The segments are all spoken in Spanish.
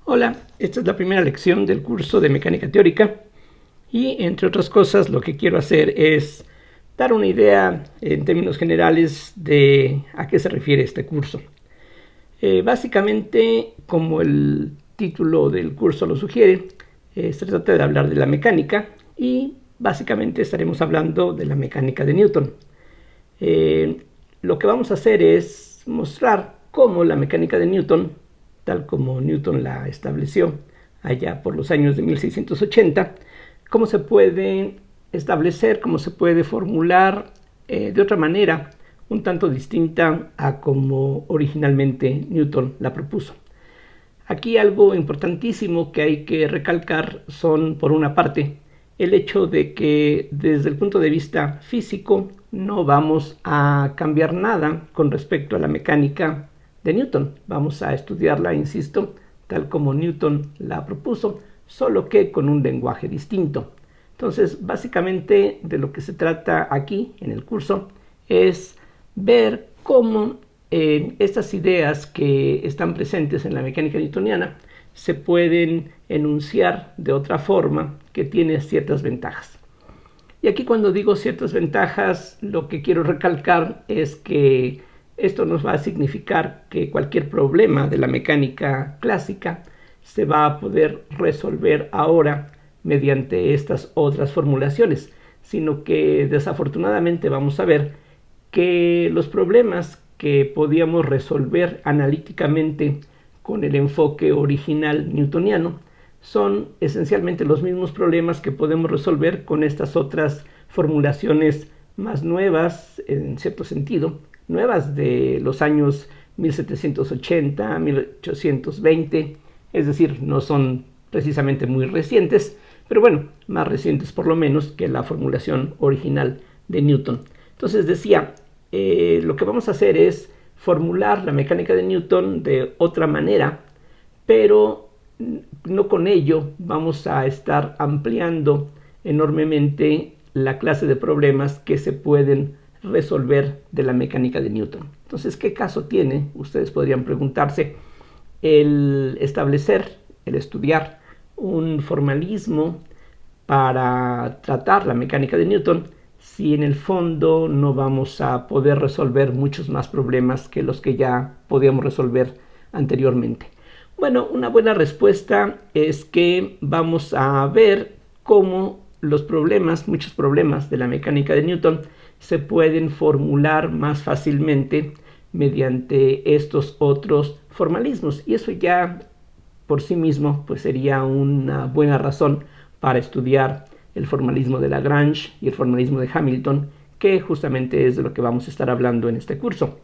Hola, esta es la primera lección del curso de mecánica teórica y entre otras cosas lo que quiero hacer es dar una idea en términos generales de a qué se refiere este curso. Básicamente, como el título del curso lo sugiere, se trata de hablar de la mecánica y básicamente estaremos hablando de la mecánica de Newton. Lo que vamos a hacer es mostrar cómo la mecánica de Newton, tal como Newton la estableció allá por los años de 1680, cómo se puede establecer, cómo se puede formular de otra manera, un tanto distinta a como originalmente Newton la propuso. Aquí algo importantísimo que hay que recalcar son, por una parte, el hecho de que desde el punto de vista físico no vamos a cambiar nada con respecto a la mecánica de Newton. Vamos a estudiarla, insisto, tal como Newton la propuso, solo que con un lenguaje distinto. Entonces, básicamente de lo que se trata aquí en el curso es ver cómo estas ideas que están presentes en la mecánica newtoniana se pueden enunciar de otra forma que tiene ciertas ventajas. Y aquí cuando digo ciertas ventajas, lo que quiero recalcar es que esto nos va a significar que cualquier problema de la mecánica clásica se va a poder resolver ahora mediante estas otras formulaciones, sino que desafortunadamente vamos a ver que los problemas que podíamos resolver analíticamente con el enfoque original newtoniano son esencialmente los mismos problemas que podemos resolver con estas otras formulaciones más nuevas, en cierto sentido, nuevas de los años 1780, 1820, es decir, no son precisamente muy recientes, pero bueno, más recientes por lo menos que la formulación original de Newton. Entonces decía, lo que vamos a hacer es formular la mecánica de Newton de otra manera, pero no con ello vamos a estar ampliando enormemente la clase de problemas que se pueden resolver de la mecánica de Newton. Entonces, ¿qué caso tiene? Ustedes podrían preguntarse el establecer, el estudiar un formalismo para tratar la mecánica de Newton si en el fondo no vamos a poder resolver muchos más problemas que los que ya podíamos resolver anteriormente. Bueno, una buena respuesta es que vamos a ver cómo los problemas, muchos problemas de la mecánica de Newton, se pueden formular más fácilmente mediante estos otros formalismos. Y eso ya por sí mismo pues sería una buena razón para estudiar el formalismo de Lagrange y el formalismo de Hamilton, que justamente es de lo que vamos a estar hablando en este curso.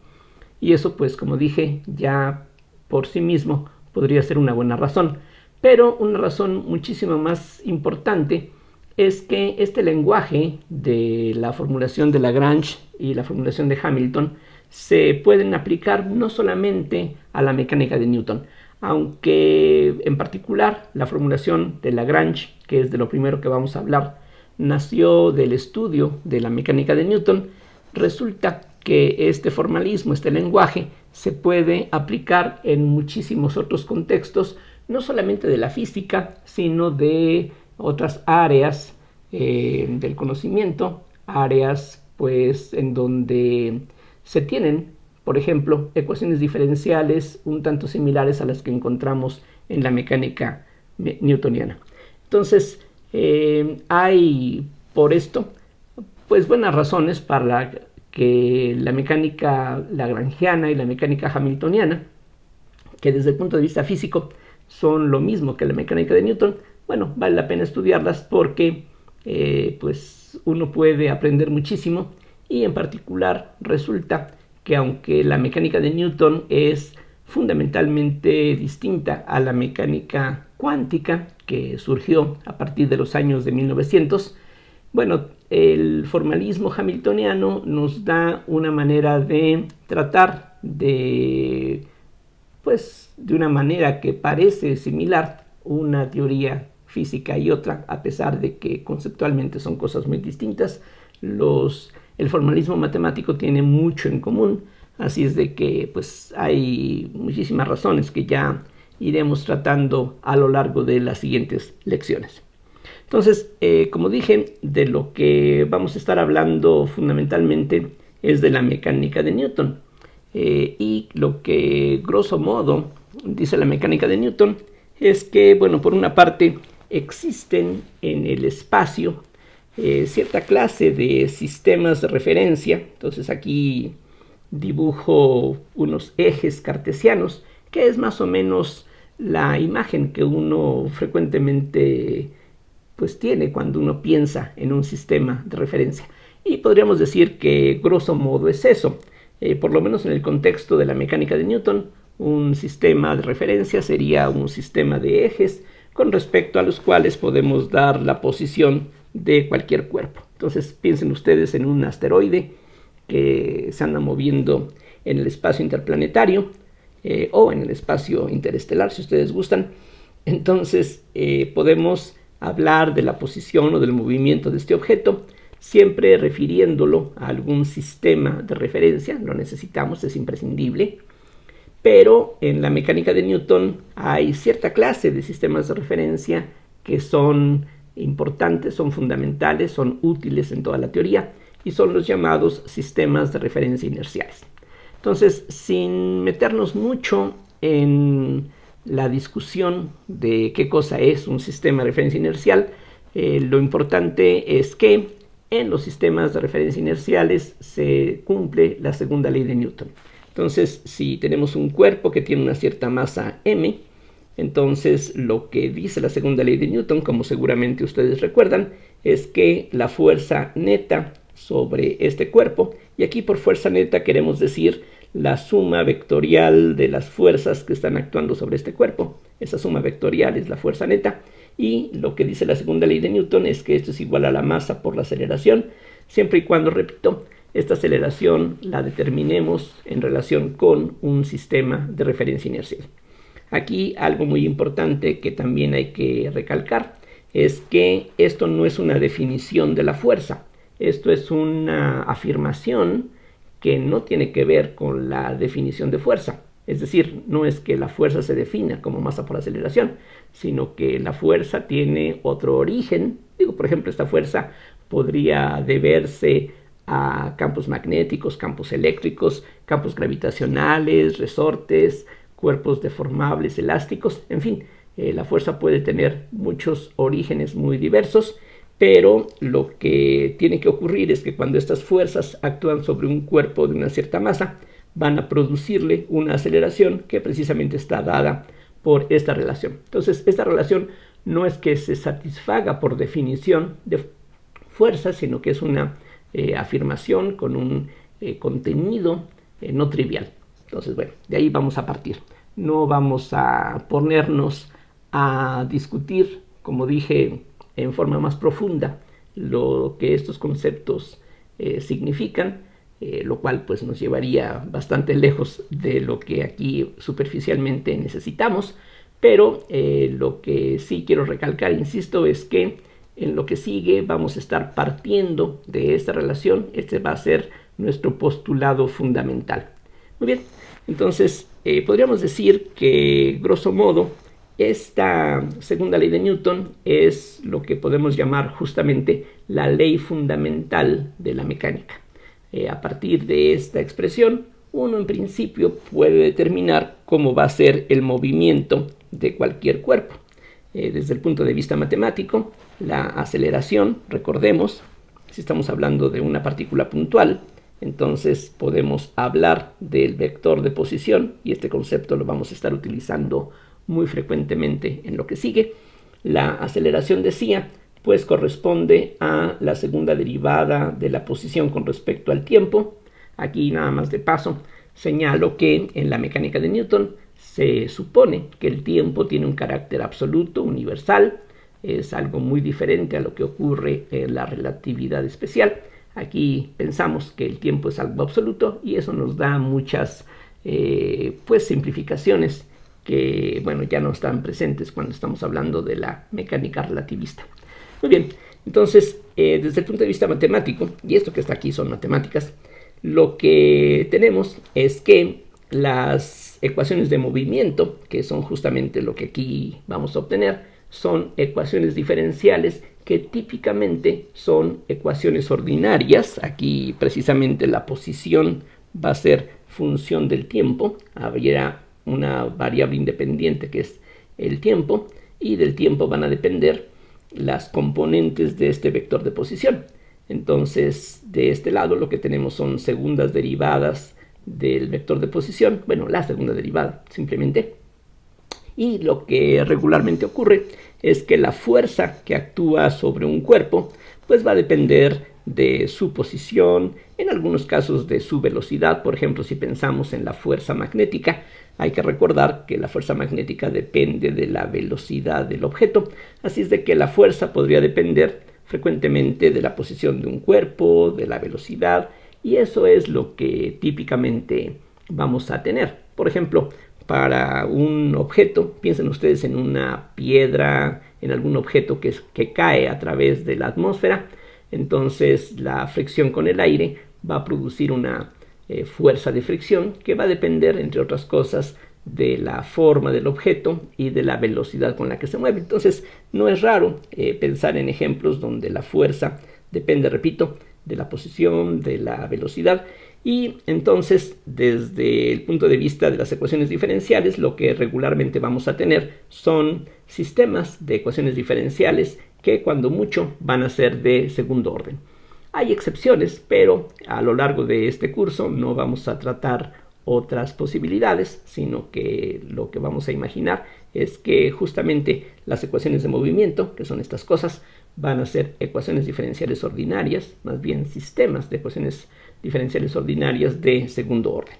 Y eso pues, como dije, ya por sí mismo podría ser una buena razón. Pero una razón muchísimo más importante es que este lenguaje de la formulación de Lagrange y la formulación de Hamilton se pueden aplicar no solamente a la mecánica de Newton, aunque en particular la formulación de Lagrange, que es de lo primero que vamos a hablar, nació del estudio de la mecánica de Newton. Resulta que este formalismo, este lenguaje, se puede aplicar en muchísimos otros contextos, no solamente de la física, sino de otras áreas del conocimiento, áreas pues en donde se tienen, por ejemplo, ecuaciones diferenciales un tanto similares a las que encontramos en la mecánica newtoniana. Entonces, hay por esto pues buenas razones para que la mecánica lagrangiana y la mecánica hamiltoniana, que desde el punto de vista físico son lo mismo que la mecánica de Newton, bueno, vale la pena estudiarlas porque pues uno puede aprender muchísimo, y en particular resulta que aunque la mecánica de Newton es fundamentalmente distinta a la mecánica cuántica que surgió a partir de los años de 1900, bueno, el formalismo hamiltoniano nos da una manera de tratar pues de una manera que parece similar una teoría física y otra, a pesar de que conceptualmente son cosas muy distintas. El formalismo matemático tiene mucho en común, así es de que pues hay muchísimas razones que ya iremos tratando a lo largo de las siguientes lecciones. Entonces, como dije, de lo que vamos a estar hablando fundamentalmente es de la mecánica de Newton. Y lo que, grosso modo, dice la mecánica de Newton es que, bueno, por una parte existen en el espacio cierta clase de sistemas de referencia. Entonces aquí dibujo unos ejes cartesianos, que es más o menos la imagen que uno frecuentemente pues tiene cuando uno piensa en un sistema de referencia. Y podríamos decir que grosso modo es eso. Por lo menos en el contexto de la mecánica de Newton, un sistema de referencia sería un sistema de ejes con respecto a los cuales podemos dar la posición de cualquier cuerpo. Entonces piensen ustedes en un asteroide que se anda moviendo en el espacio interplanetario o en el espacio interestelar, si ustedes gustan. Entonces podemos hablar de la posición o del movimiento de este objeto, siempre refiriéndolo a algún sistema de referencia. Lo necesitamos, es imprescindible. Pero en la mecánica de Newton hay cierta clase de sistemas de referencia que son importantes, son fundamentales, son útiles en toda la teoría, y son los llamados sistemas de referencia inerciales. Entonces, sin meternos mucho en la discusión de qué cosa es un sistema de referencia inercial, lo importante es que en los sistemas de referencia inerciales se cumple la segunda ley de Newton. Entonces, si tenemos un cuerpo que tiene una cierta masa m, entonces lo que dice la segunda ley de Newton, como seguramente ustedes recuerdan, es que la fuerza neta sobre este cuerpo, y aquí por fuerza neta queremos decir la suma vectorial de las fuerzas que están actuando sobre este cuerpo. Esa suma vectorial es la fuerza neta, y lo que dice la segunda ley de Newton es que esto es igual a la masa por la aceleración, siempre y cuando, repito, esta aceleración la determinemos en relación con un sistema de referencia inercial. Aquí algo muy importante que también hay que recalcar es que esto no es una definición de la fuerza, esto es una afirmación que no tiene que ver con la definición de fuerza. Es decir, no es que la fuerza se defina como masa por aceleración, sino que la fuerza tiene otro origen. Por ejemplo, esta fuerza podría deberse a campos magnéticos, campos eléctricos, campos gravitacionales, resortes, cuerpos deformables, elásticos, en fin, la fuerza puede tener muchos orígenes muy diversos, pero lo que tiene que ocurrir es que cuando estas fuerzas actúan sobre un cuerpo de una cierta masa, van a producirle una aceleración que precisamente está dada por esta relación. Entonces, esta relación no es que se satisfaga por definición de fuerza, sino que es una afirmación con un contenido no trivial. Entonces, bueno, de ahí vamos a partir. No vamos a ponernos a discutir, como dije, en forma más profunda lo que estos conceptos significan, lo cual pues nos llevaría bastante lejos de lo que aquí superficialmente necesitamos, pero lo que sí quiero recalcar, insisto, es que en lo que sigue vamos a estar partiendo de esta relación. Este va a ser nuestro postulado fundamental. Muy bien, entonces podríamos decir que, grosso modo, esta segunda ley de Newton es lo que podemos llamar justamente la ley fundamental de la mecánica. A partir de esta expresión, uno en principio puede determinar cómo va a ser el movimiento de cualquier cuerpo. Desde el punto de vista matemático, la aceleración, recordemos, si estamos hablando de una partícula puntual, entonces podemos hablar del vector de posición, y este concepto lo vamos a estar utilizando muy frecuentemente en lo que sigue. La aceleración, decía, pues corresponde a la segunda derivada de la posición con respecto al tiempo. Aquí nada más de paso señalo que en la mecánica de Newton se supone que el tiempo tiene un carácter absoluto, universal. Es algo muy diferente a lo que ocurre en la relatividad especial. Aquí pensamos que el tiempo es algo absoluto, y eso nos da muchas pues simplificaciones que, bueno, ya no están presentes cuando estamos hablando de la mecánica relativista. Muy bien, entonces desde el punto de vista matemático, y esto que está aquí son matemáticas, lo que tenemos es que las ecuaciones de movimiento, que son justamente lo que aquí vamos a obtener, son ecuaciones diferenciales que típicamente son ecuaciones ordinarias. Aquí precisamente la posición va a ser función del tiempo. Habría una variable independiente que es el tiempo, y del tiempo van a depender las componentes de este vector de posición. Entonces, de este lado lo que tenemos son segundas derivadas del vector de posición, bueno, la segunda derivada simplemente. Y lo que regularmente ocurre es que la fuerza que actúa sobre un cuerpo pues va a depender de su posición, en algunos casos de su velocidad. Por ejemplo, si pensamos en la fuerza magnética, hay que recordar que la fuerza magnética depende de la velocidad del objeto, así es de que la fuerza podría depender frecuentemente de la posición de un cuerpo, de la velocidad, y eso es lo que típicamente vamos a tener. Por ejemplo, para un objeto, piensen ustedes en una piedra, en algún objeto que cae a través de la atmósfera, entonces la fricción con el aire va a producir una fuerza de fricción que va a depender, entre otras cosas, de la forma del objeto y de la velocidad con la que se mueve. Entonces no es raro pensar en ejemplos donde la fuerza depende, repito, de la posición, de la velocidad. Y entonces, desde el punto de vista de las ecuaciones diferenciales, lo que regularmente vamos a tener son sistemas de ecuaciones diferenciales que cuando mucho van a ser de segundo orden. Hay excepciones, pero a lo largo de este curso no vamos a tratar otras posibilidades, sino que lo que vamos a imaginar es que justamente las ecuaciones de movimiento, que son estas cosas, van a ser ecuaciones diferenciales ordinarias, más bien sistemas de ecuaciones diferenciales ordinarias de segundo orden.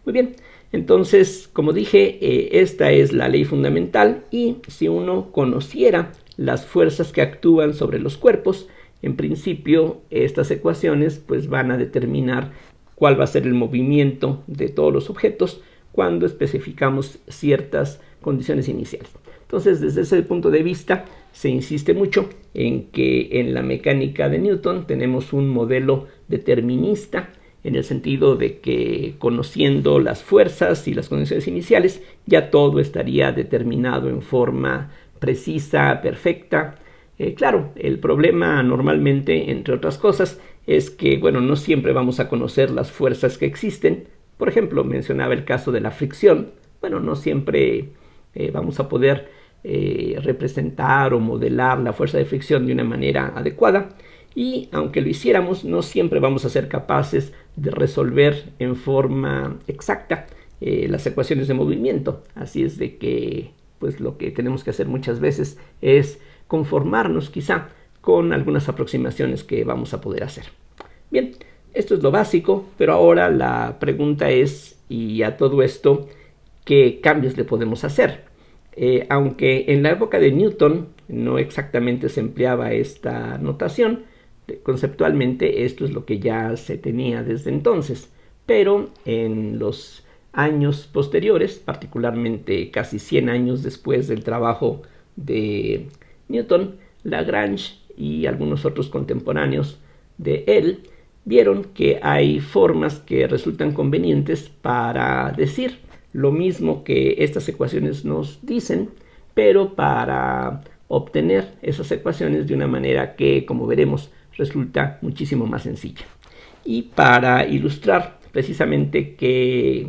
Muy bien, entonces, como dije, esta es la ley fundamental, y si uno conociera las fuerzas que actúan sobre los cuerpos, en principio estas ecuaciones pues van a determinar cuál va a ser el movimiento de todos los objetos cuando especificamos ciertas condiciones iniciales. Entonces, desde ese punto de vista, se insiste mucho en que en la mecánica de Newton tenemos un modelo determinista, en el sentido de que conociendo las fuerzas y las condiciones iniciales, ya todo estaría determinado en forma precisa, perfecta. Claro, el problema normalmente, entre otras cosas, es que, bueno, no siempre vamos a conocer las fuerzas que existen. Por ejemplo, mencionaba el caso de la fricción. Bueno, no siempre vamos a poder representar o modelar la fuerza de fricción de una manera adecuada, y aunque lo hiciéramos, no siempre vamos a ser capaces de resolver en forma exacta las ecuaciones de movimiento. Así es de que pues lo que tenemos que hacer muchas veces es conformarnos quizá con algunas aproximaciones que vamos a poder hacer. Bien, esto es lo básico, pero ahora la pregunta es, y a todo esto, ¿qué cambios le podemos hacer? Aunque en la época de Newton no exactamente se empleaba esta notación, conceptualmente esto es lo que ya se tenía desde entonces, pero en los años posteriores, particularmente casi 100 años después del trabajo de Newton, Lagrange y algunos otros contemporáneos de él vieron que hay formas que resultan convenientes para decir lo mismo que estas ecuaciones nos dicen, pero para obtener esas ecuaciones de una manera que, como veremos, resulta muchísimo más sencilla. Y para ilustrar precisamente qué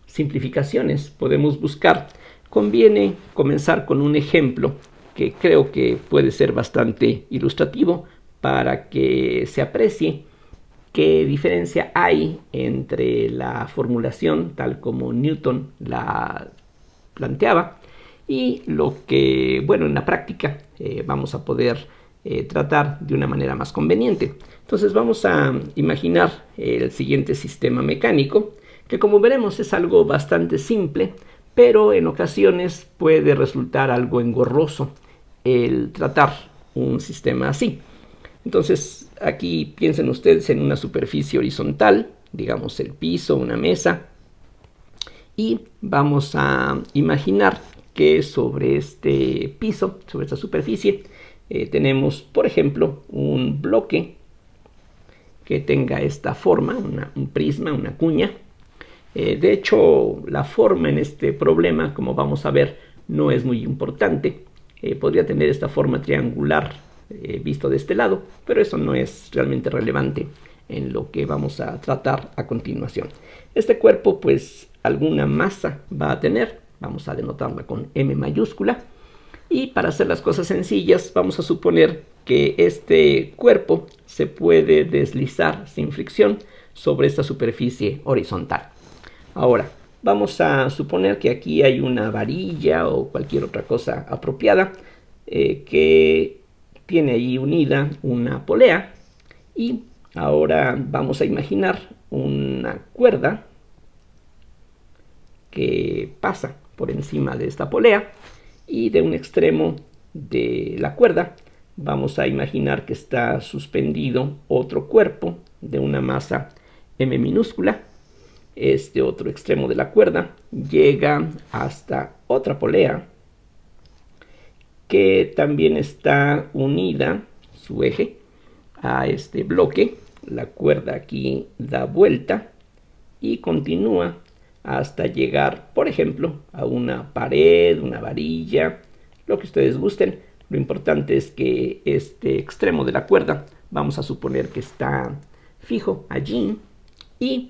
simplificaciones podemos buscar, conviene comenzar con un ejemplo que creo que puede ser bastante ilustrativo para que se aprecie qué diferencia hay entre la formulación tal como Newton la planteaba y lo que, bueno, en la práctica vamos a poder tratar de una manera más conveniente. Entonces vamos a imaginar el siguiente sistema mecánico, que como veremos es algo bastante simple, pero en ocasiones puede resultar algo engorroso el tratar un sistema así. Entonces aquí piensen ustedes en una superficie horizontal, digamos el piso, una mesa, y vamos a imaginar que sobre este piso, sobre esta superficie, tenemos, por ejemplo, un bloque que tenga esta forma, un prisma, una cuña, De hecho, la forma en este problema, como vamos a ver, no es muy importante. Podría tener esta forma triangular visto de este lado, pero eso no es realmente relevante en lo que vamos a tratar a continuación. Este cuerpo, pues, alguna masa va a tener. Vamos a denotarla con M mayúscula. Y para hacer las cosas sencillas, vamos a suponer que este cuerpo se puede deslizar sin fricción sobre esta superficie horizontal. Ahora, vamos a suponer que aquí hay una varilla o cualquier otra cosa apropiada que tiene ahí unida una polea, y ahora vamos a imaginar una cuerda que pasa por encima de esta polea, y de un extremo de la cuerda vamos a imaginar que está suspendido otro cuerpo de una masa M minúscula. Este otro extremo de la cuerda llega hasta otra polea que también está unida, su eje, a este bloque. La cuerda aquí da vuelta y continúa hasta llegar, por ejemplo, a una pared, una varilla, lo que ustedes gusten. Lo importante es que este extremo de la cuerda vamos a suponer que está fijo allí, y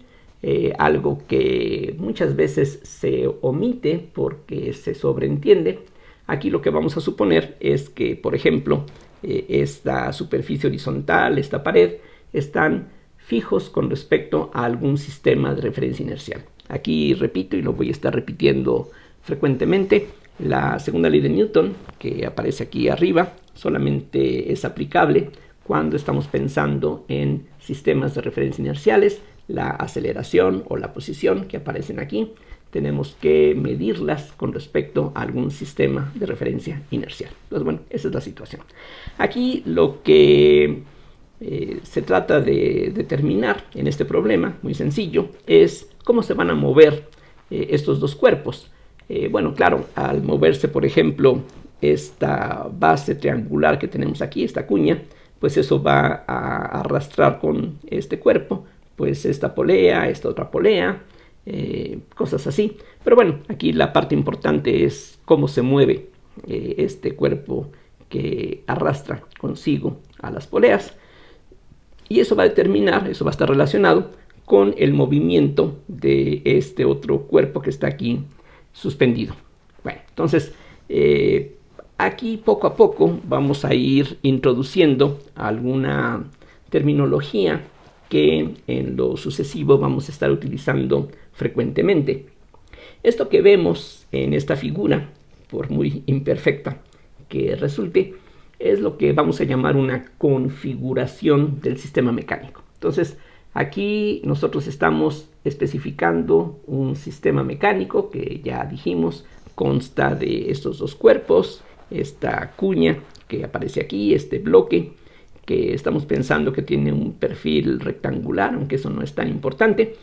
algo que muchas veces se omite porque se sobreentiende. Aquí lo que vamos a suponer es que, por ejemplo, esta superficie horizontal, esta pared, están fijos con respecto a algún sistema de referencia inercial. Aquí repito, y lo voy a estar repitiendo frecuentemente, la segunda ley de Newton, que aparece aquí arriba, solamente es aplicable cuando estamos pensando en sistemas de referencia inerciales. La aceleración o la posición que aparecen aquí, tenemos que medirlas con respecto a algún sistema de referencia inercial. Entonces, bueno, esa es la situación. Aquí lo que se trata de determinar en este problema, muy sencillo, es cómo se van a mover estos dos cuerpos. Bueno, claro, al moverse, por ejemplo, esta base triangular que tenemos aquí, esta cuña, pues eso va a arrastrar con este cuerpo, pues esta polea, esta otra polea, cosas así. Pero bueno, aquí la parte importante es cómo se mueve este cuerpo que arrastra consigo a las poleas. Y eso va a determinar, eso va a estar relacionado con el movimiento de este otro cuerpo que está aquí suspendido. Bueno, entonces aquí poco a poco vamos a ir introduciendo alguna terminología que en lo sucesivo vamos a estar utilizando frecuentemente. Esto que vemos en esta figura, por muy imperfecta que resulte, es lo que vamos a llamar una configuración del sistema mecánico. Entonces, aquí nosotros estamos especificando un sistema mecánico que ya dijimos consta de estos dos cuerpos, esta cuña que aparece aquí, este bloque que estamos pensando que tiene un perfil rectangular, aunque eso no es tan importante.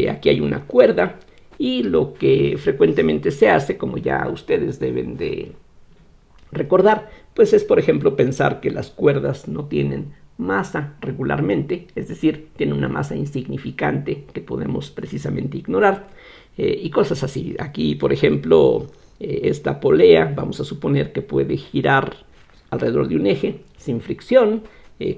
Aquí hay una cuerda, y lo que frecuentemente se hace, como ya ustedes deben de recordar, pues es, por ejemplo, pensar que las cuerdas no tienen masa regularmente, es decir, tienen una masa insignificante que podemos precisamente ignorar, y cosas así. Aquí, por ejemplo, esta polea, vamos a suponer que puede girar alrededor de un eje sin fricción.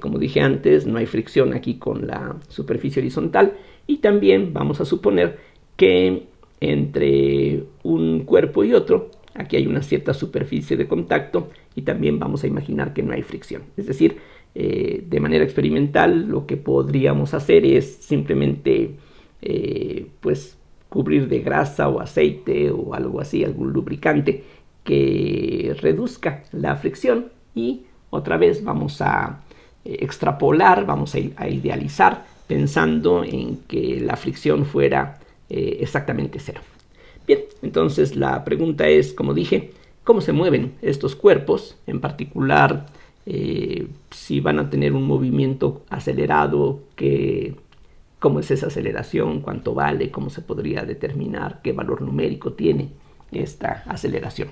Como dije antes, no hay fricción aquí con la superficie horizontal, y también vamos a suponer que entre un cuerpo y otro aquí hay una cierta superficie de contacto, y también vamos a imaginar que no hay fricción. Es decir, de manera experimental lo que podríamos hacer es simplemente pues cubrir de grasa o aceite o algo así, algún lubricante que reduzca la fricción, y otra vez vamos a extrapolar, vamos a idealizar pensando en que la fricción fuera exactamente cero. Bien, entonces la pregunta es, como dije, ¿cómo se mueven estos cuerpos? En particular, si van a tener un movimiento acelerado, ¿cómo es esa aceleración? ¿Cuánto vale? ¿Cómo se podría determinar? ¿Qué valor numérico tiene esta aceleración?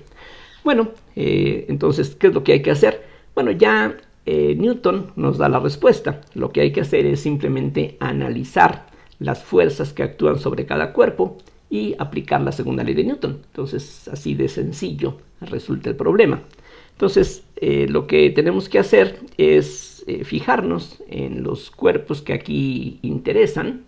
Bueno, entonces, ¿qué es lo que hay que hacer? Bueno, ya Newton nos da la respuesta. Lo que hay que hacer es simplemente analizar las fuerzas que actúan sobre cada cuerpo y aplicar la segunda ley de Newton. Entonces, así de sencillo resulta el problema. Entonces, lo que tenemos que hacer es fijarnos en los cuerpos que aquí interesan.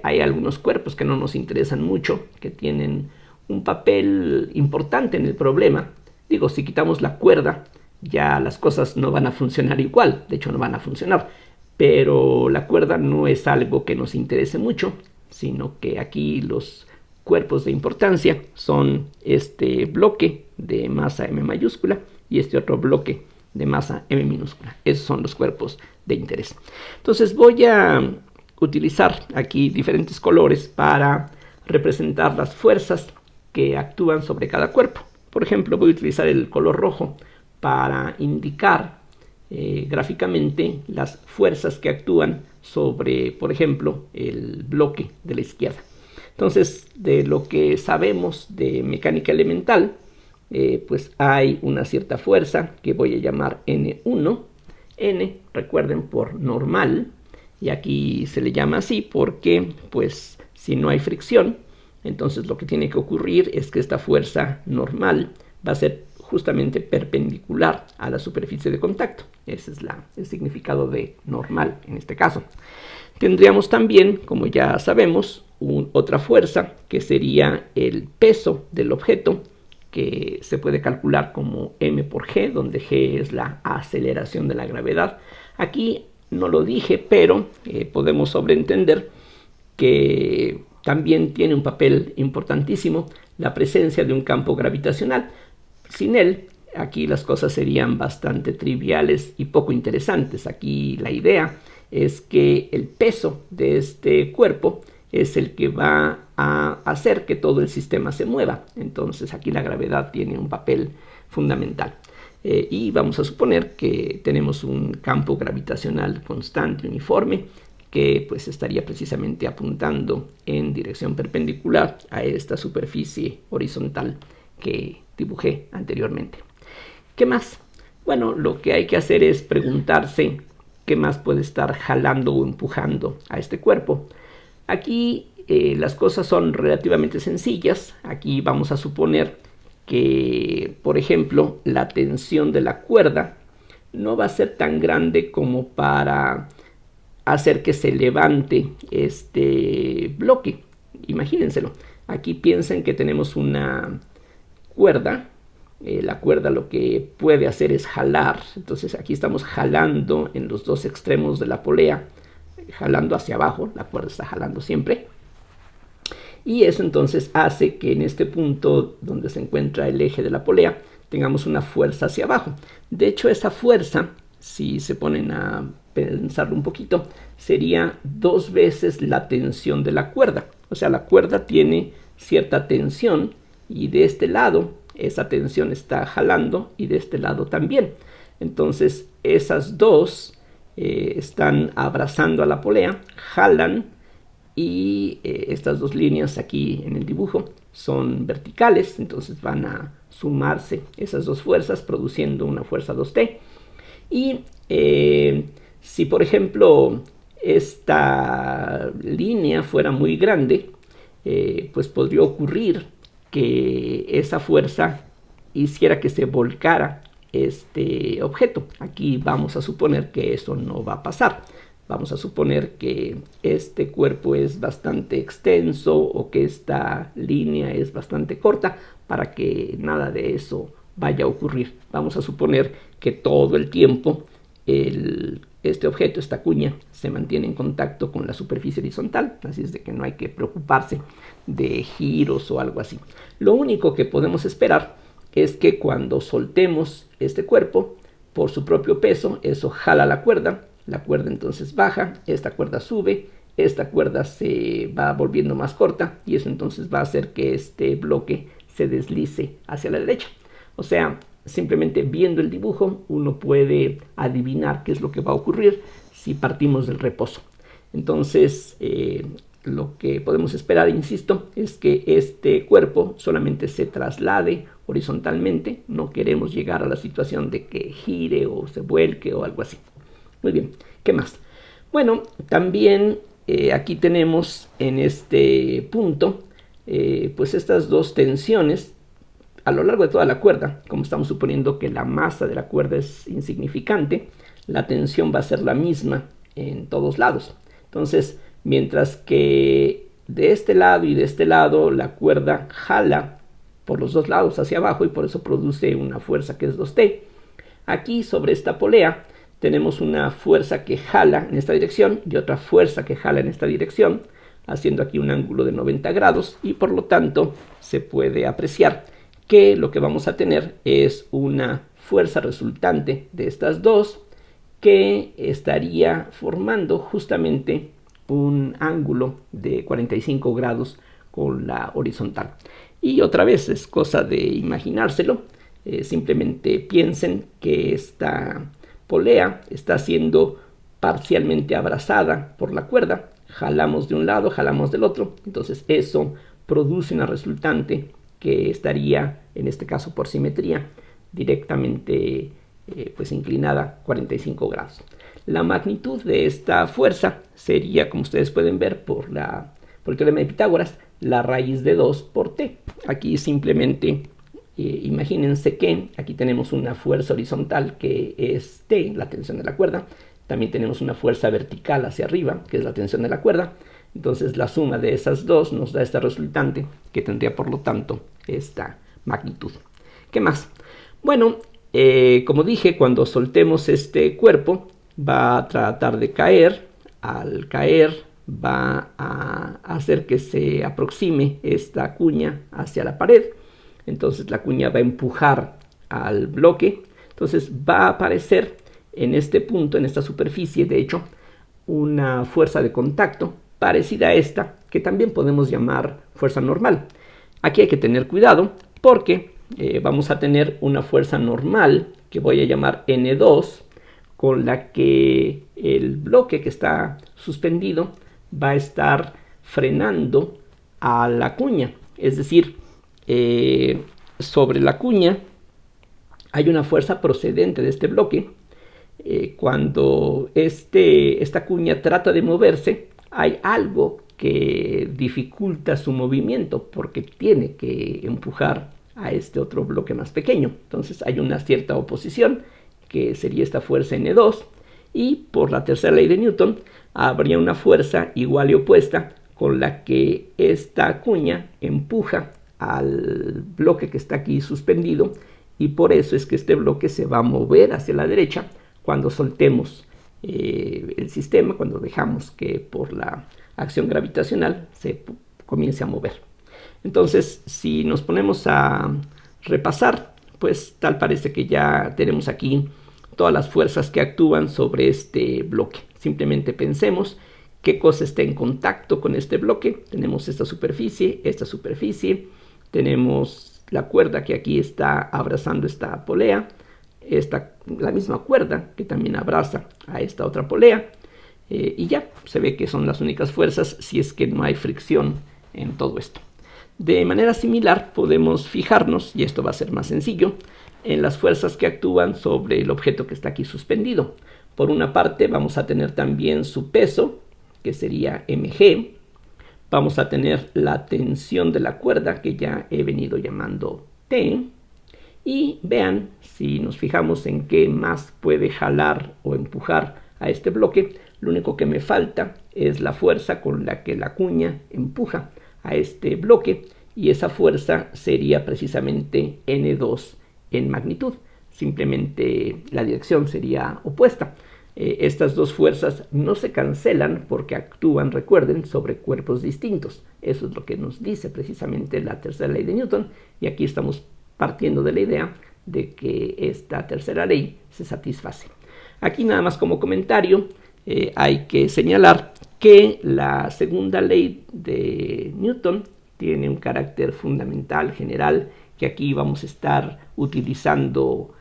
Hay algunos cuerpos que no nos interesan mucho, que tienen un papel importante en el problema. Digo, si quitamos la cuerda, ya las cosas no van a funcionar igual. De hecho, no van a funcionar. Pero la cuerda no es algo que nos interese mucho, sino que aquí los cuerpos de importancia son este bloque de masa M mayúscula y este otro bloque de masa M minúscula. Esos son los cuerpos de interés. Entonces voy a utilizar aquí diferentes colores para representar las fuerzas que actúan sobre cada cuerpo. Por ejemplo, voy a utilizar el color rojo para indicar gráficamente las fuerzas que actúan sobre, por ejemplo, el bloque de la izquierda. Entonces, de lo que sabemos de mecánica elemental, pues hay una cierta fuerza que voy a llamar N1. N, recuerden, por normal, y aquí se le llama así porque, pues, si no hay fricción, entonces lo que tiene que ocurrir es que esta fuerza normal va a ser justamente perpendicular a la superficie de contacto. Ese es el significado de normal en este caso. Tendríamos también, como ya sabemos, otra fuerza que sería el peso del objeto, que se puede calcular como m por g, donde g es la aceleración de la gravedad. Aquí no lo dije, pero podemos sobreentender que también tiene un papel importantísimo la presencia de un campo gravitacional. Sin él, aquí las cosas serían bastante triviales y poco interesantes. Aquí la idea es que el peso de este cuerpo es el que va a hacer que todo el sistema se mueva. Entonces aquí la gravedad tiene un papel fundamental. Y vamos a suponer que tenemos un campo gravitacional constante, uniforme, que pues estaría precisamente apuntando en dirección perpendicular a esta superficie horizontal que dibujé anteriormente. ¿Qué más? Bueno, lo que hay que hacer es preguntarse qué más puede estar jalando o empujando a este cuerpo. Aquí las cosas son relativamente sencillas. Aquí vamos a suponer que, por ejemplo, la tensión de la cuerda no va a ser tan grande como para hacer que se levante este bloque. Imagínenselo. Aquí piensen que tenemos una cuerda. La cuerda lo que puede hacer es jalar. Entonces aquí estamos jalando en los dos extremos de la polea, jalando hacia abajo. La cuerda está jalando siempre. Y eso entonces hace que en este punto donde se encuentra el eje de la polea tengamos una fuerza hacia abajo. De hecho, esa fuerza, si se ponen a pensarlo un poquito, sería 2 veces la tensión de la cuerda. O sea, la cuerda tiene cierta tensión y de este lado esa tensión está jalando y de este lado también. Entonces esas dos están abrazando a la polea, jalan, y estas dos líneas aquí en el dibujo son verticales. Entonces van a sumarse esas dos fuerzas produciendo una fuerza 2T. Y si por ejemplo esta línea fuera muy grande, pues podría ocurrir que esa fuerza hiciera que se volcara este objeto. Aquí vamos a suponer que eso no va a pasar. Vamos a suponer que este cuerpo es bastante extenso o que esta línea es bastante corta para que nada de eso vaya a ocurrir. Vamos a suponer que todo el tiempo este objeto, esta cuña, se mantiene en contacto con la superficie horizontal, así es de que no hay que preocuparse de giros o algo así. Lo único que podemos esperar es que cuando soltemos este cuerpo, por su propio peso, eso jala la cuerda entonces baja, esta cuerda sube, esta cuerda se va volviendo más corta y eso entonces va a hacer que este bloque se deslice hacia la derecha. O sea, simplemente viendo el dibujo uno puede adivinar qué es lo que va a ocurrir si partimos del reposo. Entonces lo que podemos esperar, insisto, es que este cuerpo solamente se traslade horizontalmente. No queremos llegar a la situación de que gire o se vuelque o algo así. Muy bien, ¿qué más? Bueno, también aquí tenemos en este punto pues estas dos tensiones a lo largo de toda la cuerda. Como estamos suponiendo que la masa de la cuerda es insignificante, la tensión va a ser la misma en todos lados. Entonces, mientras que de este lado y de este lado la cuerda jala por los dos lados hacia abajo y por eso produce una fuerza que es 2T, aquí sobre esta polea tenemos una fuerza que jala en esta dirección y otra fuerza que jala en esta dirección, haciendo aquí un ángulo de 90 grados, y por lo tanto se puede apreciar que lo que vamos a tener es una fuerza resultante de estas dos que estaría formando justamente un ángulo de 45 grados con la horizontal. Y otra vez es cosa de imaginárselo. Simplemente piensen que esta polea está siendo parcialmente abrazada por la cuerda. Jalamos de un lado, jalamos del otro. Entonces eso produce una resultante que estaría, en este caso por simetría, directamente pues inclinada 45 grados. La magnitud de esta fuerza sería, como ustedes pueden ver por el teorema de Pitágoras, la raíz de 2 por t. Aquí simplemente imagínense que aquí tenemos una fuerza horizontal que es t, la tensión de la cuerda. También tenemos una fuerza vertical hacia arriba, que es la tensión de la cuerda. Entonces la suma de esas dos nos da esta resultante, que tendría por lo tanto esta magnitud. ¿Qué más? Bueno, como dije, cuando soltemos este cuerpo va a tratar de caer. Al caer va a hacer que se aproxime esta cuña hacia la pared. Entonces la cuña va a empujar al bloque. Entonces va a aparecer en este punto, en esta superficie, de hecho, una fuerza de contacto parecida a esta, que también podemos llamar fuerza normal. Aquí hay que tener cuidado porque vamos a tener una fuerza normal que voy a llamar N2, con la que el bloque que está suspendido va a estar frenando a la cuña. Es decir, sobre la cuña hay una fuerza procedente de este bloque. Cuando esta cuña trata de moverse, hay algo que dificulta su movimiento porque tiene que empujar a este otro bloque más pequeño. Entonces hay una cierta oposición, que sería esta fuerza N2, y por la tercera ley de Newton habría una fuerza igual y opuesta con la que esta cuña empuja al bloque que está aquí suspendido, y por eso es que este bloque se va a mover hacia la derecha cuando soltemos el sistema, cuando dejamos que por la acción gravitacional se comience a mover. Entonces, si nos ponemos a repasar, pues tal parece que ya tenemos aquí todas las fuerzas que actúan sobre este bloque. Simplemente pensemos qué cosa está en contacto con este bloque. Tenemos esta superficie, tenemos la cuerda que aquí está abrazando esta polea, la misma cuerda que también abraza a esta otra polea, y ya se ve que son las únicas fuerzas si es que no hay fricción en todo esto. De manera similar podemos fijarnos, y esto va a ser más sencillo, en las fuerzas que actúan sobre el objeto que está aquí suspendido. Por una parte vamos a tener también su peso, que sería mg. Vamos a tener la tensión de la cuerda, que ya he venido llamando T. Y vean, si nos fijamos en qué más puede jalar o empujar a este bloque, lo único que me falta es la fuerza con la que la cuña empuja a este bloque, y esa fuerza sería precisamente N2 en magnitud. Simplemente la dirección sería opuesta. Estas dos fuerzas no se cancelan porque actúan, recuerden, sobre cuerpos distintos. Eso es lo que nos dice precisamente la tercera ley de Newton, y aquí estamos partiendo de la idea de que esta tercera ley se satisface. Aquí nada más como comentario hay que señalar que la segunda ley de Newton tiene un carácter fundamental, general, que aquí vamos a estar utilizando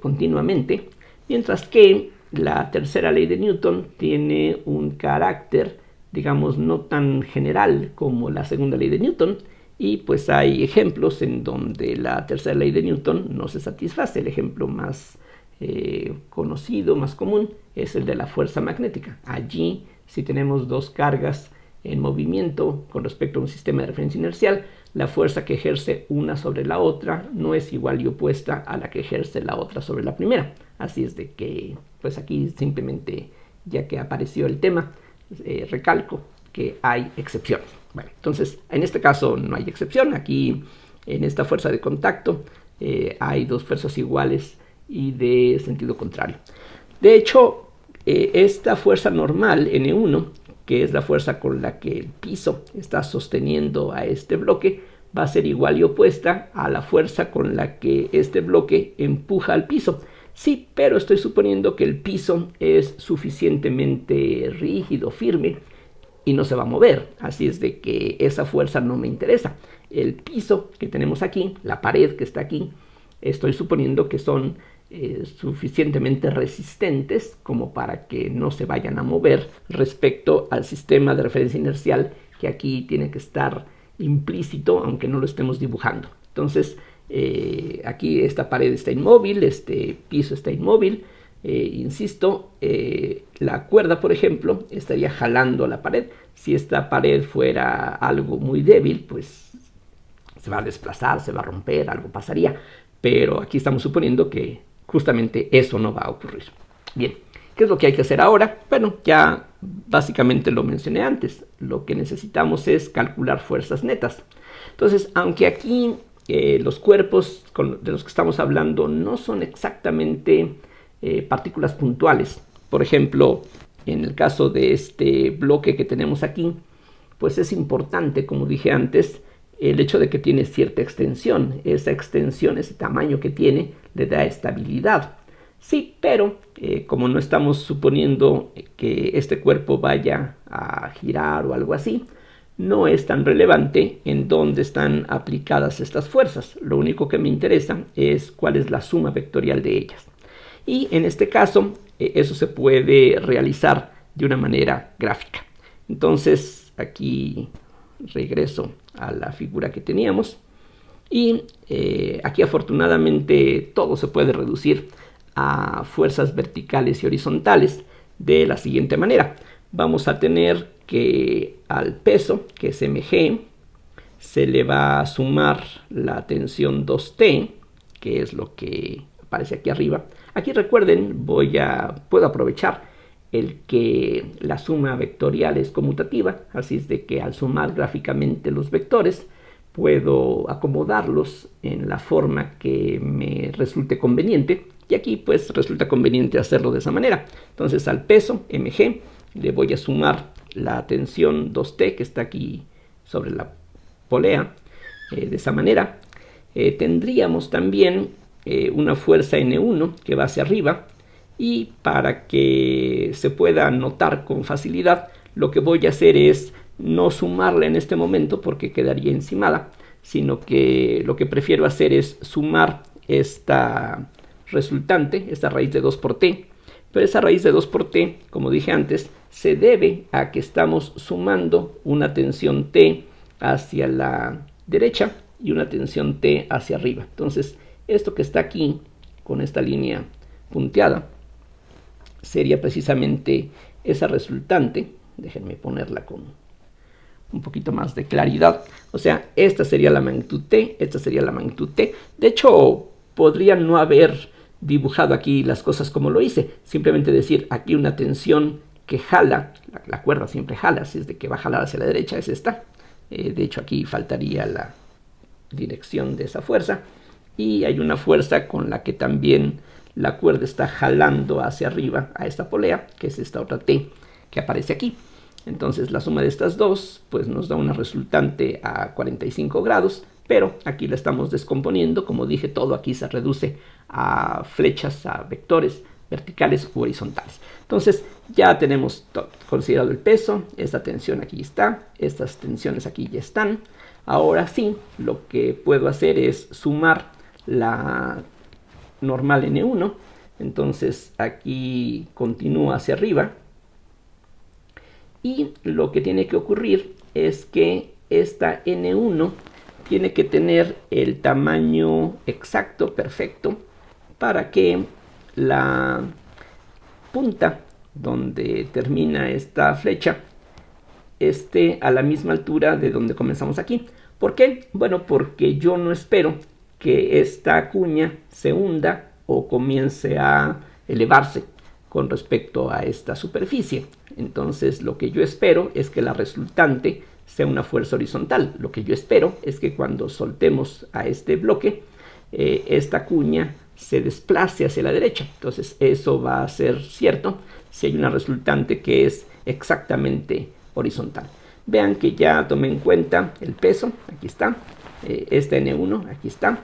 continuamente, mientras que la tercera ley de Newton tiene un carácter, digamos, no tan general como la segunda ley de Newton, y pues hay ejemplos en donde la tercera ley de Newton no se satisface. El ejemplo más conocido, más común, es el de la fuerza magnética. Allí si tenemos dos cargas en movimiento con respecto a un sistema de referencia inercial, la fuerza que ejerce una sobre la otra no es igual y opuesta a la que ejerce la otra sobre la primera. Así es de que, pues aquí simplemente, ya que apareció el tema, recalco que hay excepciones. Bueno, entonces, en este caso no hay excepción. Aquí, en esta fuerza de contacto, hay dos fuerzas iguales y de sentido contrario. De hecho, esta fuerza normal, N1, que es la fuerza con la que el piso está sosteniendo a este bloque, va a ser igual y opuesta a la fuerza con la que este bloque empuja al piso. Sí, pero estoy suponiendo que el piso es suficientemente rígido, firme, y no se va a mover. Así es de que esa fuerza no me interesa. El piso que tenemos aquí, la pared que está aquí, estoy suponiendo que son suficientemente resistentes como para que no se vayan a mover respecto al sistema de referencia inercial que aquí tiene que estar implícito aunque no lo estemos dibujando. Entonces aquí esta pared está inmóvil, este piso está inmóvil, insisto, la cuerda por ejemplo estaría jalando a la pared. Si esta pared fuera algo muy débil, pues se va a desplazar, se va a romper, algo pasaría, pero aquí estamos suponiendo que justamente eso no va a ocurrir. Bien, ¿qué es lo que hay que hacer ahora? Bueno, ya básicamente lo mencioné antes. Lo que necesitamos es calcular fuerzas netas. Entonces, aunque aquí los cuerpos de los que estamos hablando no son exactamente partículas puntuales. Por ejemplo, en el caso de este bloque que tenemos aquí, pues es importante, como dije antes, el hecho de que tiene cierta extensión. Esa extensión, ese tamaño que tiene, le da estabilidad. Sí, pero como no estamos suponiendo que este cuerpo vaya a girar o algo así, no es tan relevante en dónde están aplicadas estas fuerzas. Lo único que me interesa es cuál es la suma vectorial de ellas. Y en este caso, eso se puede realizar de una manera gráfica. Entonces, aquí regreso a la figura que teníamos y aquí afortunadamente todo se puede reducir a fuerzas verticales y horizontales de la siguiente manera. Vamos a tener que al peso, que es mg, se le va a sumar la tensión 2T, que es lo que aparece aquí arriba. Aquí recuerden, puedo aprovechar el que la suma vectorial es conmutativa, así es de que al sumar gráficamente los vectores puedo acomodarlos en la forma que me resulte conveniente, y aquí pues resulta conveniente hacerlo de esa manera. Entonces al peso mg le voy a sumar la tensión 2T que está aquí sobre la polea, de esa manera. Tendríamos también una fuerza N1 que va hacia arriba, y para que se pueda notar con facilidad, lo que voy a hacer es no sumarla en este momento porque quedaría encimada, sino que lo que prefiero hacer es sumar esta resultante, esta raíz de 2 por t. Pero esa raíz de 2 por t, como dije antes, se debe a que estamos sumando una tensión t hacia la derecha y una tensión t hacia arriba. Entonces, esto que está aquí con esta línea punteada sería precisamente esa resultante. Déjenme ponerla con un poquito más de claridad. O sea, esta sería la magnitud T, esta sería la magnitud T. De hecho, podría no haber dibujado aquí las cosas como lo hice. Simplemente decir aquí una tensión que jala, la cuerda siempre jala, si es de que va a jalar hacia la derecha, es esta. De hecho, aquí faltaría la dirección de esa fuerza. Y hay una fuerza con la que también la cuerda está jalando hacia arriba a esta polea, que es esta otra T que aparece aquí. Entonces la suma de estas dos pues nos da una resultante a 45 grados, pero aquí la estamos descomponiendo. Como dije, todo aquí se reduce a flechas, a vectores verticales u horizontales. Entonces ya tenemos considerado el peso, esta tensión aquí está, estas tensiones aquí ya están. Ahora sí, lo que puedo hacer es sumar la normal N1, entonces aquí continúa hacia arriba, y lo que tiene que ocurrir es que esta N1 tiene que tener el tamaño exacto, perfecto, para que la punta donde termina esta flecha esté a la misma altura de donde comenzamos aquí. ¿Por qué? Bueno, porque yo no espero que esta cuña se hunda o comience a elevarse con respecto a esta superficie. Entonces lo que yo espero es que la resultante sea una fuerza horizontal. Lo que yo espero es que cuando soltemos a este bloque, esta cuña se desplace hacia la derecha. Entonces eso va a ser cierto si hay una resultante que es exactamente horizontal. Vean que ya tomé en cuenta el peso, aquí está, este N1, aquí está,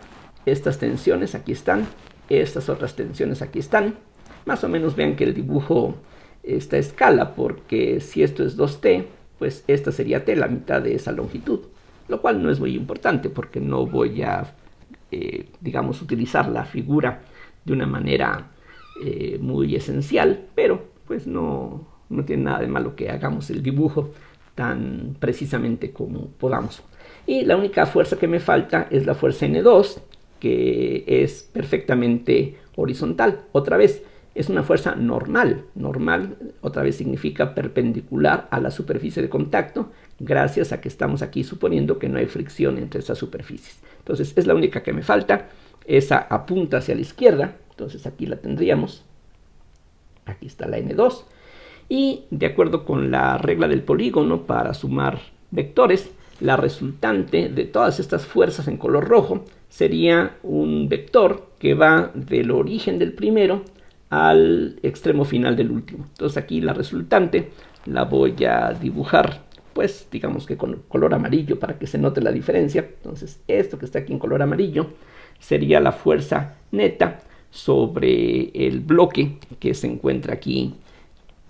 estas tensiones aquí están, estas otras tensiones aquí están. Más o menos vean que el dibujo está a escala, porque si esto es 2T, pues esta sería T, la mitad de esa longitud, lo cual no es muy importante porque no voy a, digamos, utilizar la figura de una manera muy esencial, pero pues no tiene nada de malo que hagamos el dibujo tan precisamente como podamos. Y la única fuerza que me falta es la fuerza N2, que es perfectamente horizontal. Otra vez, es una fuerza normal. Normal, otra vez, significa perpendicular a la superficie de contacto, gracias a que estamos aquí suponiendo que no hay fricción entre estas superficies. Entonces, es la única que me falta. Esa apunta hacia la izquierda, entonces aquí la tendríamos. Aquí está la N2. Y de acuerdo con la regla del polígono para sumar vectores, la resultante de todas estas fuerzas en color rojo sería un vector que va del origen del primero al extremo final del último. Entonces aquí la resultante la voy a dibujar, pues digamos que con color amarillo para que se note la diferencia. Entonces esto que está aquí en color amarillo sería la fuerza neta sobre el bloque que se encuentra aquí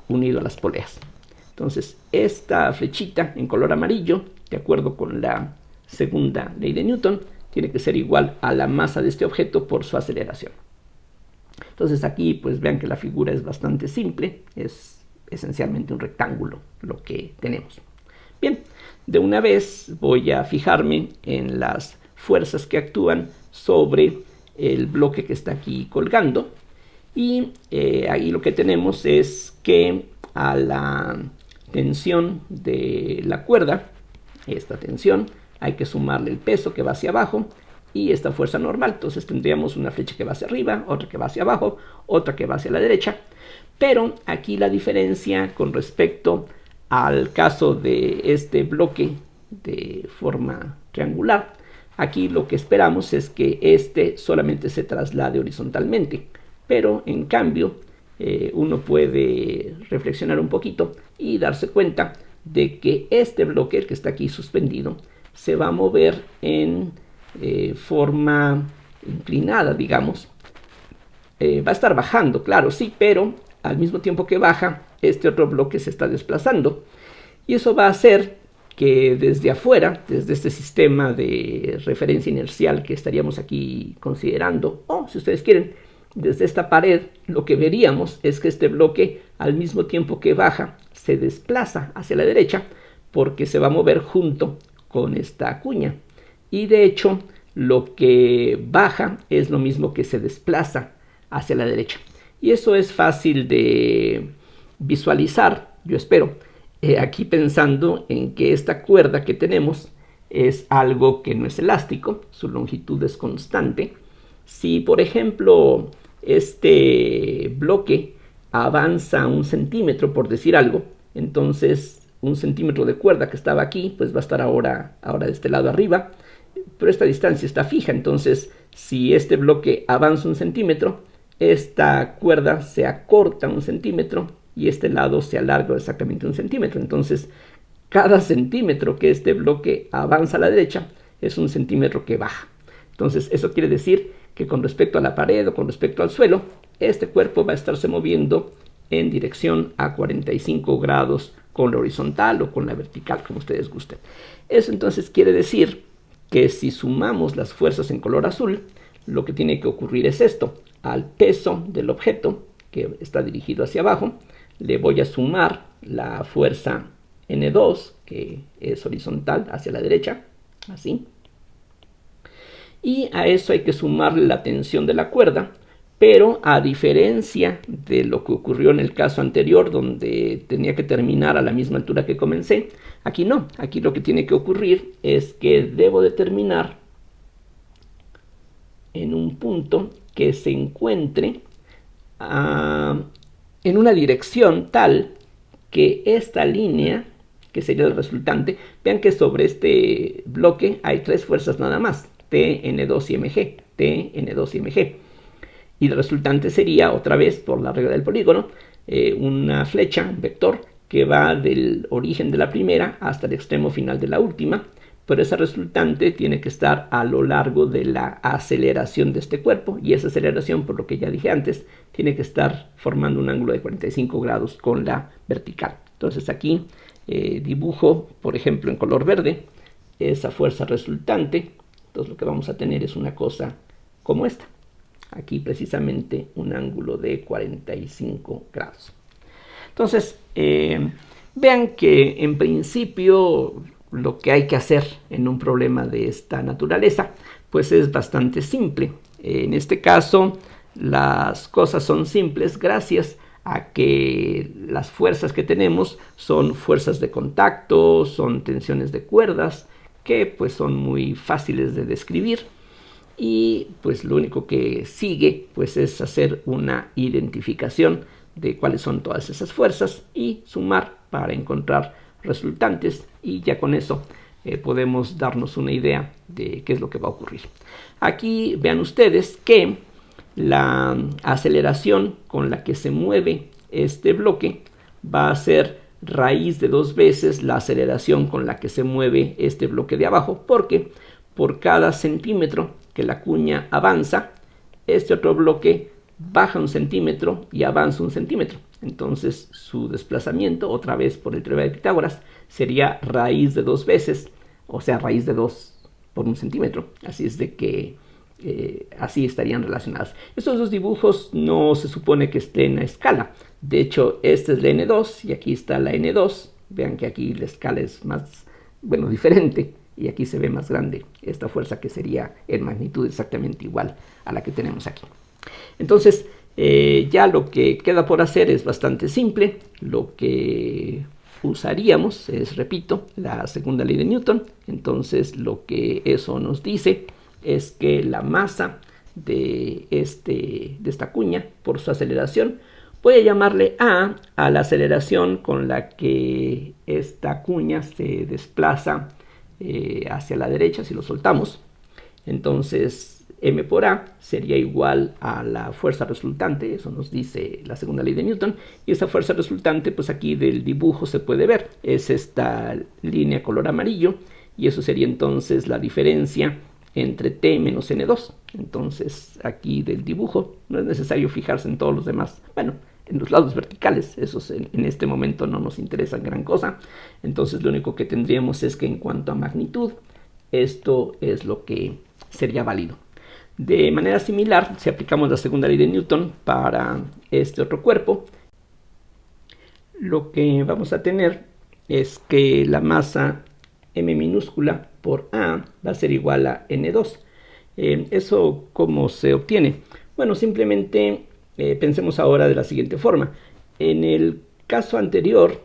unido a las poleas. Entonces esta flechita en color amarillo, de acuerdo con la segunda ley de Newton, tiene que ser igual a la masa de este objeto por su aceleración. Entonces aquí pues vean que la figura es bastante simple, es esencialmente un rectángulo lo que tenemos. Bien, de una vez voy a fijarme en las fuerzas que actúan sobre el bloque que está aquí colgando. Y ahí lo que tenemos es que a la tensión de la cuerda, esta tensión, hay que sumarle el peso que va hacia abajo y esta fuerza normal. Entonces tendríamos una flecha que va hacia arriba, otra que va hacia abajo, otra que va hacia la derecha. Pero aquí la diferencia con respecto al caso de este bloque de forma triangular, aquí lo que esperamos es que este solamente se traslade horizontalmente. Pero en cambio uno puede reflexionar un poquito y darse cuenta de que este bloque, el que está aquí suspendido, se va a mover en forma inclinada, digamos. Va a estar bajando, claro, sí, pero al mismo tiempo que baja, este otro bloque se está desplazando. Y eso va a hacer que desde afuera, desde este sistema de referencia inercial que estaríamos aquí considerando, o si ustedes quieren, desde esta pared, lo que veríamos es que este bloque, al mismo tiempo que baja, se desplaza hacia la derecha porque se va a mover junto con esta cuña. Y de hecho, lo que baja es lo mismo que se desplaza hacia la derecha. Y eso es fácil de visualizar, yo espero, aquí pensando en que esta cuerda que tenemos es algo que no es elástico, su longitud es constante. Si, por ejemplo, este bloque avanza 1 centímetro, por decir algo, entonces 1 centímetro de cuerda que estaba aquí, pues va a estar ahora de este lado arriba, pero esta distancia está fija. Entonces, si este bloque avanza 1 centímetro, esta cuerda se acorta 1 centímetro y este lado se alarga exactamente 1 centímetro. Entonces, cada centímetro que este bloque avanza a la derecha es 1 centímetro que baja. Entonces, eso quiere decir que con respecto a la pared o con respecto al suelo, este cuerpo va a estarse moviendo en dirección a 45 grados con la horizontal o con la vertical, como ustedes gusten. Eso entonces quiere decir que si sumamos las fuerzas en color azul, lo que tiene que ocurrir es esto: al peso del objeto que está dirigido hacia abajo, le voy a sumar la fuerza N2, que es horizontal hacia la derecha, así. Y a eso hay que sumarle la tensión de la cuerda, Pero a diferencia de lo que ocurrió en el caso anterior, donde tenía que terminar a la misma altura que comencé, aquí no. Aquí lo que tiene que ocurrir es que debo de terminar en un punto que se encuentre en una dirección tal que esta línea, que sería el resultante, vean que sobre este bloque hay tres fuerzas nada más, T, N2 y Mg, T, N2 y Mg. Y el resultante sería, otra vez por la regla del polígono, una flecha, un vector, que va del origen de la primera hasta el extremo final de la última. Pero esa resultante tiene que estar a lo largo de la aceleración de este cuerpo, y esa aceleración, por lo que ya dije antes, tiene que estar formando un ángulo de 45 grados con la vertical. Entonces aquí dibujo, por ejemplo, en color verde, esa fuerza resultante. Entonces lo que vamos a tener es una cosa como esta. Aquí precisamente un ángulo de 45 grados. Entonces, vean que en principio lo que hay que hacer en un problema de esta naturaleza, pues es bastante simple. En este caso, las cosas son simples gracias a que las fuerzas que tenemos son fuerzas de contacto, son tensiones de cuerdas, que pues son muy fáciles de describir. Y pues lo único que sigue pues es hacer una identificación de cuáles son todas esas fuerzas y sumar para encontrar resultantes, y ya con eso podemos darnos una idea de qué es lo que va a ocurrir. Aquí vean ustedes que la aceleración con la que se mueve este bloque va a ser raíz de 2 veces la aceleración con la que se mueve este bloque de abajo, porque por cada centímetro que la cuña avanza, este otro bloque baja 1 centímetro y avanza 1 centímetro. Entonces su desplazamiento, otra vez por el teorema de Pitágoras, sería raíz de 2 veces, o sea, raíz de 2 por 1 centímetro. Así es de que así estarían relacionadas. Estos dos dibujos no se supone que estén a escala. De hecho, esta es la N2 y aquí está la N2. Vean que aquí la escala es más, bueno, diferente. Y aquí se ve más grande esta fuerza, que sería en magnitud exactamente igual a la que tenemos aquí. Entonces, ya lo que queda por hacer es bastante simple. Lo que usaríamos es, repito, la segunda ley de Newton. Entonces, lo que eso nos dice es que la masa de esta cuña, por su aceleración, voy a llamarle A a la aceleración con la que esta cuña se desplaza hacia la derecha si lo soltamos. Entonces m por a sería igual a la fuerza resultante, eso nos dice la segunda ley de Newton, y esa fuerza resultante pues aquí del dibujo se puede ver, es esta línea color amarillo, y eso sería entonces la diferencia entre t menos n2. Entonces aquí del dibujo no es necesario fijarse en todos los demás, bueno, en los lados verticales, esos en este momento no nos interesan gran cosa. Entonces lo único que tendríamos es que en cuanto a magnitud, esto es lo que sería válido. De manera similar, si aplicamos la segunda ley de Newton para este otro cuerpo, lo que vamos a tener es que la masa m minúscula por a va a ser igual a n2. ¿Eso cómo se obtiene? Bueno, simplemente pensemos ahora de la siguiente forma. En el caso anterior,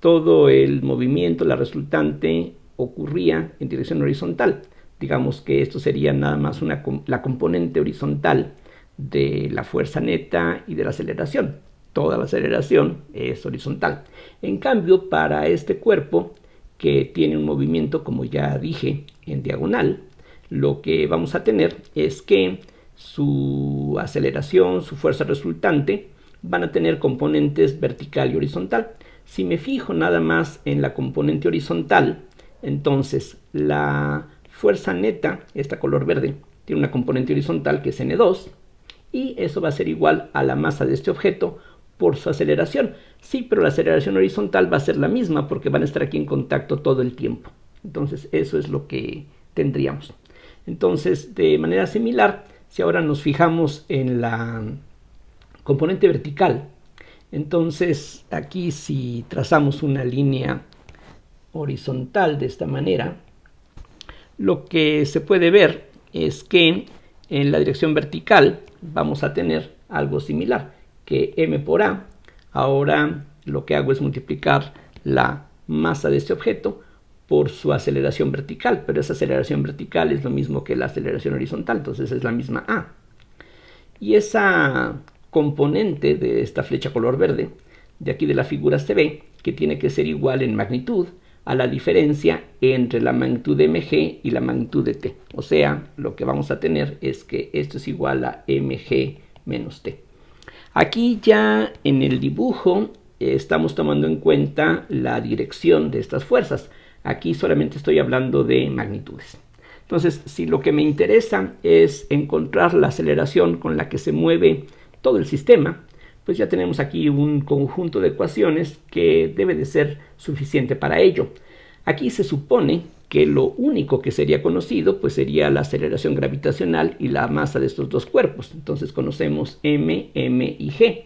todo el movimiento, la resultante, ocurría en dirección horizontal. Digamos que esto sería nada más la componente horizontal de la fuerza neta y de la aceleración. Toda la aceleración es horizontal. En cambio, para este cuerpo, que tiene un movimiento, como ya dije, en diagonal, lo que vamos a tener es que su aceleración, su fuerza resultante, van a tener componentes vertical y horizontal. Si me fijo nada más en la componente horizontal, entonces la fuerza neta, esta color verde, tiene una componente horizontal que es n2, y eso va a ser igual a la masa de este objeto por su aceleración. Sí, pero la aceleración horizontal va a ser la misma porque van a estar aquí en contacto todo el tiempo. Entonces eso es lo que tendríamos. Entonces, de manera similar, si ahora nos fijamos en la componente vertical, entonces aquí si trazamos una línea horizontal de esta manera, lo que se puede ver es que en la dirección vertical vamos a tener algo similar, que m por a. Ahora lo que hago es multiplicar la masa de este objeto por su aceleración vertical, pero esa aceleración vertical es lo mismo que la aceleración horizontal, entonces es la misma a. Y esa componente de esta flecha color verde, de aquí de la figura se ve que tiene que ser igual en magnitud a la diferencia entre la magnitud de mg y la magnitud de t. O sea, lo que vamos a tener es que esto es igual a mg menos t. Aquí ya en el dibujo estamos tomando en cuenta la dirección de estas fuerzas. Aquí solamente estoy hablando de magnitudes. Entonces, si lo que me interesa es encontrar la aceleración con la que se mueve todo el sistema, pues ya tenemos aquí un conjunto de ecuaciones que debe de ser suficiente para ello. Aquí se supone que lo único que sería conocido pues sería la aceleración gravitacional y la masa de estos dos cuerpos. Entonces conocemos m, m y g.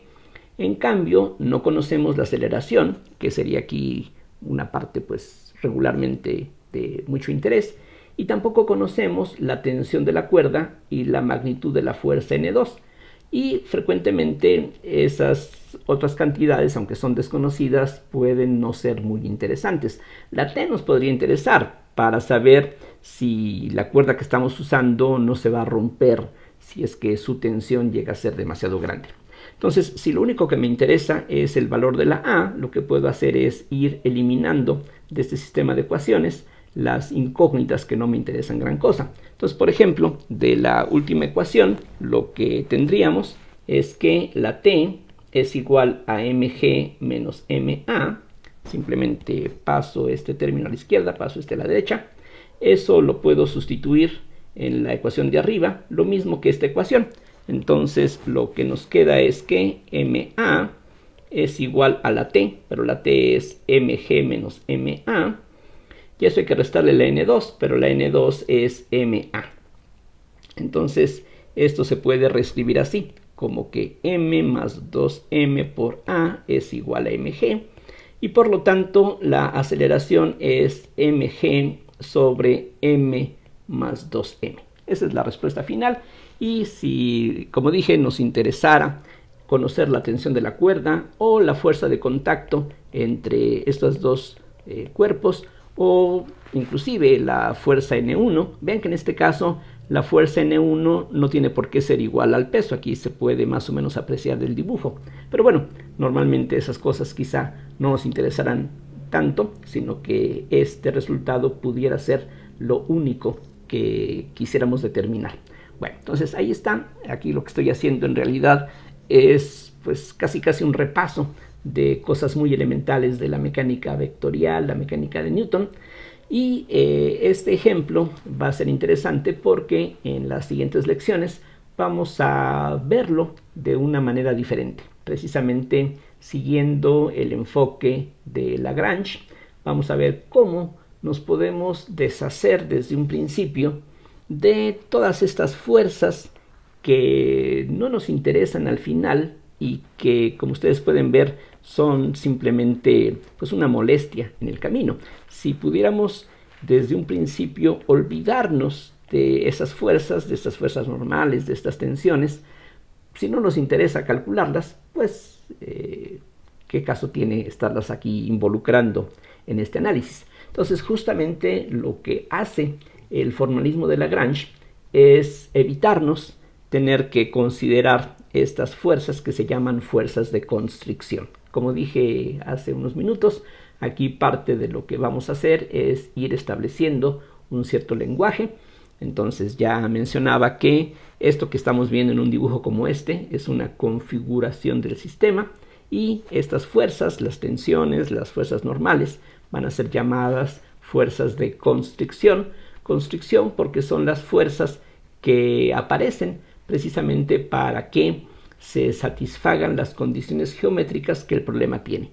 En cambio, no conocemos la aceleración, que sería aquí una parte pues regularmente de mucho interés, y tampoco conocemos la tensión de la cuerda y la magnitud de la fuerza N2. Y frecuentemente esas otras cantidades, aunque son desconocidas, pueden no ser muy interesantes. La T nos podría interesar para saber si la cuerda que estamos usando no se va a romper si es que su tensión llega a ser demasiado grande. Entonces, si lo único que me interesa es el valor de la A, lo que puedo hacer es ir eliminando de este sistema de ecuaciones las incógnitas que no me interesan gran cosa. Entonces, por ejemplo, de la última ecuación, lo que tendríamos es que la T es igual a mg menos ma. Simplemente paso este término a la izquierda, paso este a la derecha. Eso lo puedo sustituir en la ecuación de arriba, lo mismo que esta ecuación. Entonces, lo que nos queda es que ma es igual a la T, pero la T es mg menos ma. Y eso hay que restarle la N2, pero la N2 es MA. Entonces, esto se puede reescribir así, como que M más 2M por A es igual a MG. Y por lo tanto, la aceleración es MG sobre M más 2M. Esa es la respuesta final. Y si, como dije, nos interesara conocer la tensión de la cuerda o la fuerza de contacto entre estos dos cuerpos, o inclusive la fuerza N1, vean que en este caso la fuerza N1 no tiene por qué ser igual al peso, aquí se puede más o menos apreciar del dibujo, pero bueno, normalmente esas cosas quizá no nos interesarán tanto, sino que este resultado pudiera ser lo único que quisiéramos determinar. Bueno, entonces ahí está. Aquí lo que estoy haciendo en realidad es pues casi un repaso de cosas muy elementales de la mecánica vectorial, la mecánica de Newton. Y este ejemplo va a ser interesante porque en las siguientes lecciones vamos a verlo de una manera diferente. Precisamente siguiendo el enfoque de Lagrange, vamos a ver cómo nos podemos deshacer desde un principio de todas estas fuerzas que no nos interesan al final y que, como ustedes pueden ver, son simplemente pues una molestia en el camino. Si pudiéramos desde un principio olvidarnos de esas fuerzas, de estas fuerzas normales, de estas tensiones, si no nos interesa calcularlas, pues qué caso tiene estarlas aquí involucrando en este análisis. Entonces, justamente lo que hace el formalismo de Lagrange es evitarnos tener que considerar estas fuerzas que se llaman fuerzas de constricción. Como dije hace unos minutos, aquí parte de lo que vamos a hacer es ir estableciendo un cierto lenguaje. Entonces ya mencionaba que esto que estamos viendo en un dibujo como este es una configuración del sistema, y estas fuerzas, las tensiones, las fuerzas normales, van a ser llamadas fuerzas de constricción. Constricción porque son las fuerzas que aparecen precisamente para que se satisfagan las condiciones geométricas que el problema tiene.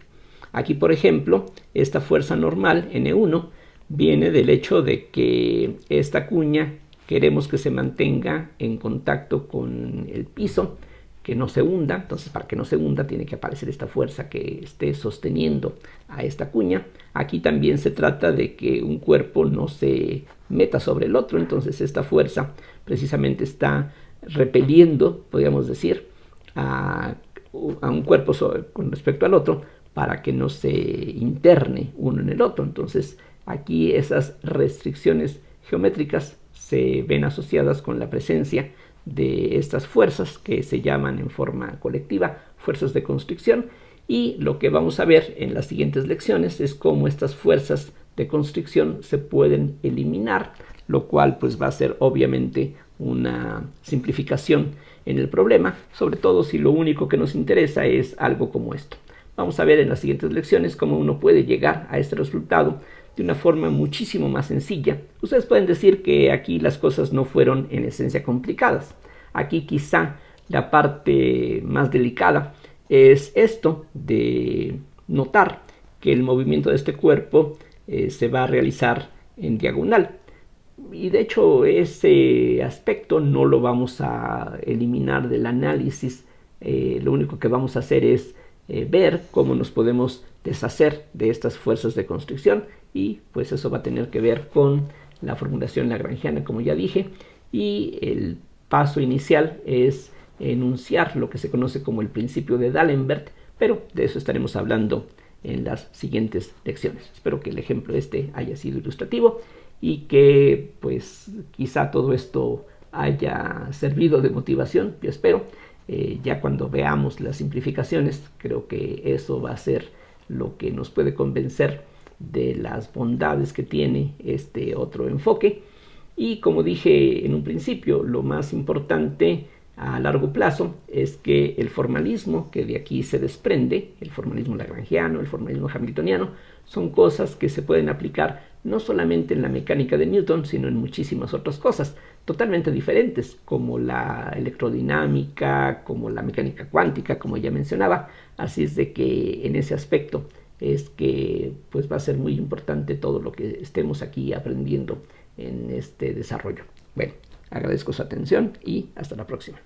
Aquí, por ejemplo, esta fuerza normal, N1, viene del hecho de que esta cuña queremos que se mantenga en contacto con el piso, que no se hunda. Entonces, para que no se hunda tiene que aparecer esta fuerza que esté sosteniendo a esta cuña. Aquí también se trata de que un cuerpo no se meta sobre el otro, entonces esta fuerza precisamente está repeliendo, podríamos decir, a un cuerpo con respecto al otro para que no se interne uno en el otro. Entonces aquí esas restricciones geométricas se ven asociadas con la presencia de estas fuerzas que se llaman en forma colectiva fuerzas de constricción, y lo que vamos a ver en las siguientes lecciones es cómo estas fuerzas de constricción se pueden eliminar, lo cual pues va a ser obviamente una simplificación en el problema, sobre todo si lo único que nos interesa es algo como esto. Vamos a ver en las siguientes lecciones cómo uno puede llegar a este resultado de una forma muchísimo más sencilla. Ustedes pueden decir que aquí las cosas no fueron en esencia complicadas. Aquí quizá la parte más delicada es esto de notar que el movimiento de este cuerpo se va a realizar en diagonal. Y de hecho ese aspecto no lo vamos a eliminar del análisis. Lo único que vamos a hacer es ver cómo nos podemos deshacer de estas fuerzas de constricción, y pues eso va a tener que ver con la formulación lagrangiana, como ya dije, y el paso inicial es enunciar lo que se conoce como el principio de D'Alembert, pero de eso estaremos hablando en las siguientes lecciones. Espero que el ejemplo haya sido ilustrativo y que pues quizá todo esto haya servido de motivación. Yo espero. Ya cuando veamos las simplificaciones, creo que eso va a ser lo que nos puede convencer de las bondades que tiene este otro enfoque. Y como dije en un principio, lo más importante a largo plazo es que el formalismo que de aquí se desprende, el formalismo lagrangiano, el formalismo hamiltoniano, son cosas que se pueden aplicar no solamente en la mecánica de Newton, sino en muchísimas otras cosas totalmente diferentes, como la electrodinámica, como la mecánica cuántica, como ya mencionaba. Así es de que en ese aspecto es que pues va a ser muy importante todo lo que estemos aquí aprendiendo en este desarrollo. Bueno, agradezco su atención y hasta la próxima.